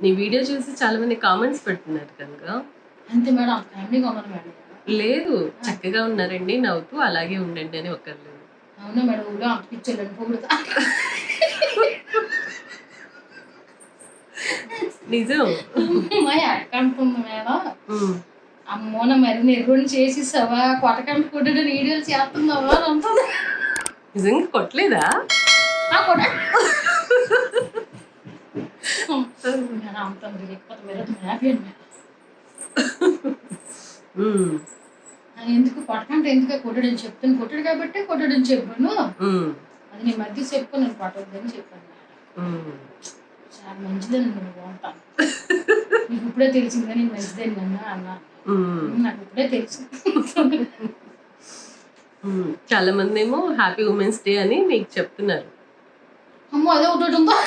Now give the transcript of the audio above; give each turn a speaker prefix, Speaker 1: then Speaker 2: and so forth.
Speaker 1: నీ వీడియో చూసి చాలా మంది కామెంట్స్ పెడుతున్నారు కనుక.
Speaker 2: అంతే మేడం, ఫ్యామిలీగా ఉన్నాను మేడం.
Speaker 1: లేదు, చక్కగా ఉన్నారండి, నవ్వుతూ అలాగే ఉండండి అని ఒకరు.
Speaker 2: అవునా మేడం, ఊళ్ళో అంత పిచ్చోళ్ళని పొగుడుతా.
Speaker 1: నిజం.
Speaker 2: మా అక్క అంటుంది మేడం, అమ్మోన మరి నెర్రుని చేసేసావా, కొట్టకంట కొట్టడం వీడియోలు చేస్తున్నావా అని అంటుంది.
Speaker 1: నిజంగా కొట్టలేదా?
Speaker 2: మేడం అంటుంది, లేకపోతే మీరు హ్యాపీ అండి మేడం. ఎందుకు కొట్టకంటే ఎందుకు కొట్టడం చెప్తాను, కొట్టడు కాబట్టి కొట్టడం చెప్పాను, అది నీ మధ్య చెప్పు, నేను కొట్టద్దని చెప్పాను మేడం. చాలా మంచిదని నేను బాగుంటాను, నీకు ఇప్పుడే తెలిసిందా నేను మంచిదని అన్నా అన్నా. నాకు ఇప్పుడే తెలుసు.
Speaker 1: చాలా మంది ఏమో హ్యాపీ ఉమెన్స్ డే అని మీకు చెప్తున్నారు.
Speaker 2: అమ్మో అదే ఒకటి ఉందా?